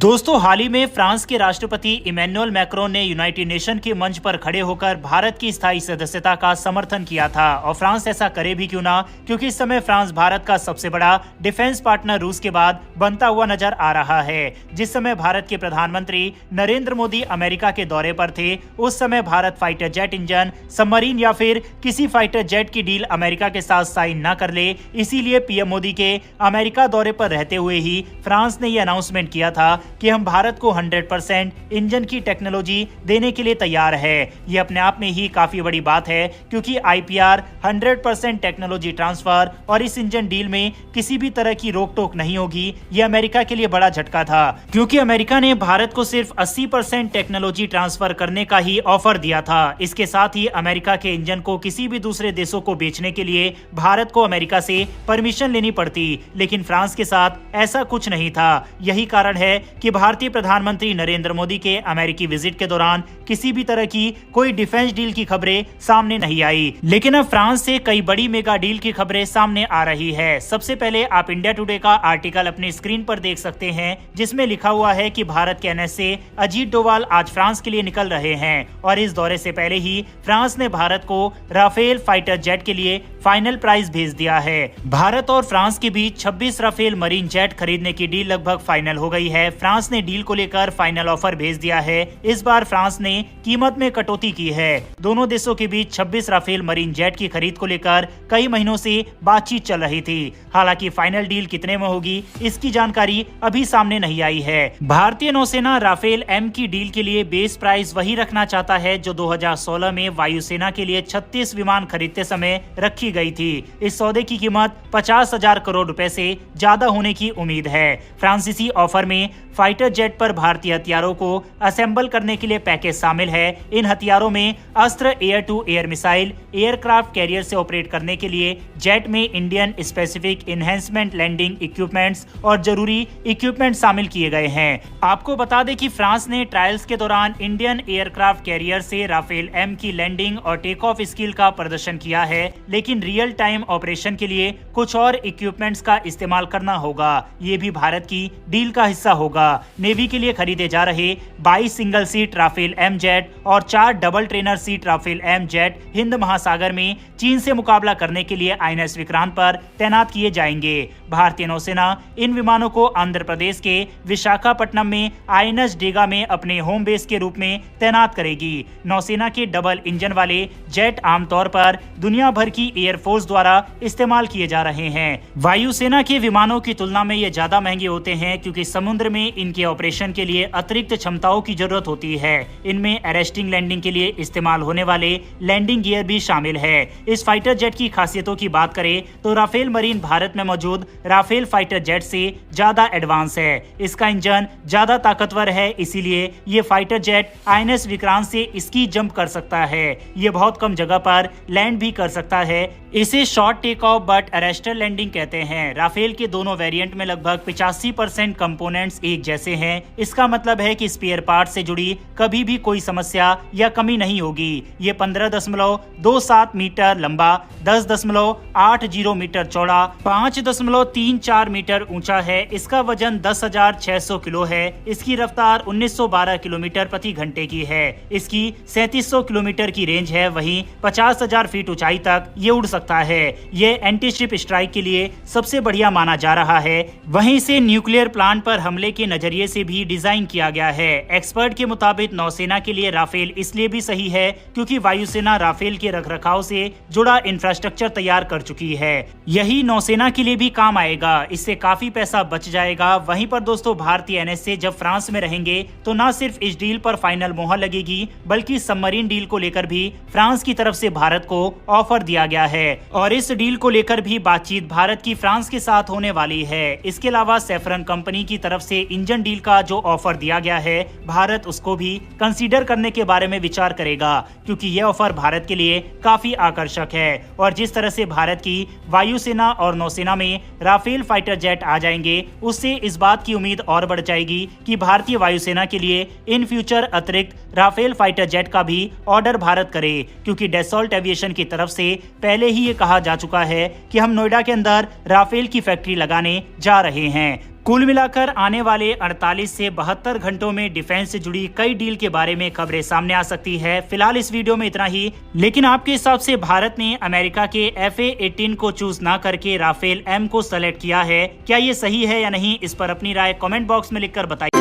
दोस्तों, हाल ही में फ्रांस के राष्ट्रपति इमैनुअल मैक्रोन ने यूनाइटेड नेशन के मंच पर खड़े होकर भारत की स्थायी सदस्यता का समर्थन किया था। और फ्रांस ऐसा करे भी क्यों ना, क्योंकि इस समय फ्रांस भारत का सबसे बड़ा डिफेंस पार्टनर रूस के बाद बनता हुआ नजर आ रहा है। जिस समय भारत के प्रधानमंत्री नरेंद्र मोदी अमेरिका के दौरे पर थे, उस समय Bharat fighter jet engine, submarine या फिर किसी फाइटर जेट की डील अमेरिका के साथ साइन न कर ले। इसीलिए पीएम मोदी के अमेरिका दौरे पर रहते हुए ही फ्रांस ने यह अनाउंसमेंट किया था कि हम भारत को 100% इंजन की टेक्नोलॉजी देने के लिए तैयार है। ये अपने आप में ही काफी बड़ी बात है, क्योंकि आईपीआर 100% टेक्नोलॉजी ट्रांसफर और इस इंजन डील में किसी भी तरह की रोक टोक नहीं होगी। ये अमेरिका के लिए बड़ा झटका था, क्योंकि अमेरिका ने भारत को सिर्फ 80% टेक्नोलॉजी ट्रांसफर करने का ही ऑफर दिया था। इसके साथ ही अमेरिका के इंजन को किसी भी दूसरे देशों को बेचने के लिए भारत को अमेरिका से परमिशन लेनी पड़ती, लेकिन फ्रांस के साथ ऐसा कुछ नहीं था। यही कारण है कि भारतीय प्रधानमंत्री नरेंद्र मोदी के अमेरिकी विजिट के दौरान किसी भी तरह की कोई डिफेंस डील की खबरें सामने नहीं आई। लेकिन अब फ्रांस से कई बड़ी मेगा डील की खबरें सामने आ रही है। सबसे पहले आप इंडिया टुडे का आर्टिकल अपनी स्क्रीन पर देख सकते हैं, जिसमें लिखा हुआ है कि भारत के एनएस से अजीत डोभाल आज फ्रांस के लिए निकल रहे हैं। और इस दौरे से पहले ही फ्रांस ने भारत को राफेल फाइटर जेट के लिए फाइनल प्राइस भेज दिया है। भारत और फ्रांस के बीच 26 राफेल मरीन जेट खरीदने की डील लगभग फाइनल हो गई है। फ्रांस ने डील को लेकर फाइनल ऑफर भेज दिया है। इस बार फ्रांस ने कीमत में कटौती की है। दोनों देशों के बीच 26 राफेल मरीन जेट की खरीद को लेकर कई महीनों से बातचीत चल रही थी। हालांकि फाइनल डील कितने में होगी, इसकी जानकारी अभी सामने नहीं आई है। भारतीय नौसेना राफेल एम की डील के लिए बेस प्राइस वही रखना चाहता है जो 2016 में वायुसेना के लिए 36 विमान खरीदते समय रखी गई थी। इस सौदे की कीमत 50,000 करोड़ रुपए से ज्यादा होने की उम्मीद है। फ्रांसीसी ऑफर में फाइटर जेट पर भारतीय हथियारों को असेंबल करने के लिए पैकेज शामिल है। इन हथियारों में Astra, air to air missile, aircraft carrier से ऑपरेट करने के लिए जेट में Indian specific enhancement landing equipments और जरूरी इक्विपमेंट शामिल किए गए हैं। आपको बता दें कि फ्रांस ने ट्रायल्स के दौरान इंडियन एयरक्राफ्ट कैरियर से राफेल एम की लैंडिंग और टेक ऑफ स्किल का प्रदर्शन किया है, लेकिन रियल टाइम ऑपरेशन के लिए कुछ और इक्विपमेंट्स का इस्तेमाल करना होगा। ये भी भारत की डील का हिस्सा होगा। नेवी के लिए खरीदे जा रहे 22 single seat Rafale M jet और 4 double trainer seat Rafale M jet हिंद महासागर में चीन से मुकाबला करने के लिए आईएनएस विक्रांत पर तैनात किए जाएंगे। भारतीय नौसेना इन विमानों को आंध्र प्रदेश के विशाखापट्टनम में आईएनएस डेगा में अपने होम बेस के रूप में तैनात करेगी। नौसेना के डबल इंजन वाले जेट आमतौर पर दुनिया भर की एयरफोर्स द्वारा इस्तेमाल किए जा रहे हैं। वायुसेना के विमानों की तुलना में ये ज्यादा महंगे होते हैं, क्योंकि समुद्र में इनके ऑपरेशन के लिए अतिरिक्त क्षमताओं की जरूरत होती है। इनमें अरेस्टिंग लैंडिंग के लिए इस्तेमाल होने वाले लैंडिंग गियर भी शामिल है। इस फाइटर जेट की खासियतों की बात करें तो राफेल मरीन भारत में मौजूद राफेल फाइटर जेट से ज्यादा एडवांस है। इसका इंजन ज्यादा ताकतवर है, इसीलिए ये फाइटर जेट आईएनएस विक्रांत से इसकी जंप कर सकता है। ये बहुत कम जगह पर लैंड भी कर सकता है। इसे short take off but arrester landing कहते हैं। राफेल के दोनों वेरिएंट में लगभग 85% कंपोनेंट्स एक जैसे हैं। इसका मतलब है कि स्पेयर पार्ट से जुड़ी कभी भी कोई समस्या या कमी नहीं होगी। ये 15.27 मीटर लंबा, 10.80 मीटर चौड़ा, 5.34 मीटर ऊंचा है। इसका वजन 10,600 किलो है। इसकी रफ्तार 1912 किलोमीटर प्रति घंटे की है। इसकी 3700 किलोमीटर की रेंज है। वहीं 50,000 फीट ऊंचाई तक ये उड़ सकता है। ये एंटी शिप स्ट्राइक के लिए सबसे बढ़िया माना जा रहा है। वहीं इसे न्यूक्लियर प्लांट पर हमले के नजरिए से भी डिजाइन किया गया है। एक्सपर्ट के मुताबिक नौसेना के लिए राफेल इसलिए भी सही है, क्योंकि वायुसेना राफेल के रखरखाव से जुड़ा इंफ्रास्ट्रक्चर तैयार कर चुकी है। यही नौसेना के लिए भी काम आएगा। इससे काफी पैसा बच जाएगा। वहीं पर दोस्तों, भारतीय एनएस से जब फ्रांस में रहेंगे तो न सिर्फ इस डील पर फाइनल मोहर लगेगी, बल्कि सबमरीन डील को लेकर भी फ्रांस की तरफ से भारत को ऑफर दिया गया है। और इस डील को लेकर भी बातचीत भारत की फ्रांस के साथ होने वाली है। इसके अलावा सेफ्रन कंपनी की तरफ से इंजन डील का जो ऑफर दिया गया है, भारत उसको भी कंसीडर करने के बारे में विचार करेगा, क्योंकि यह ऑफर भारत के लिए काफी आकर्षक है। और जिस तरह से भारत की वायुसेना और नौसेना में राफेल फाइटर जेट आ जाएंगे, उससे इस बात की उम्मीद और बढ़ जाएगी कि भारतीय वायुसेना के लिए इन फ्यूचर अतिरिक्त राफेल फाइटर जेट का भी ऑर्डर भारत करे, क्योंकि डैसॉल्ट एविएशन की तरफ से पहले ही ये कहा जा चुका है कि हम नोएडा के अंदर राफेल की फैक्ट्री लगाने जा रहे हैं। कुल मिलाकर आने वाले 48 से 72 घंटों में डिफेंस से जुड़ी कई डील के बारे में खबरें सामने आ सकती है। फिलहाल इस वीडियो में इतना ही, लेकिन आपके हिसाब से भारत ने अमेरिका के FA-18 को चूज ना करके राफेल M को सेलेक्ट किया है, क्या ये सही है या नहीं? इस पर अपनी राय कमेंट बॉक्स में लिखकर बताइए।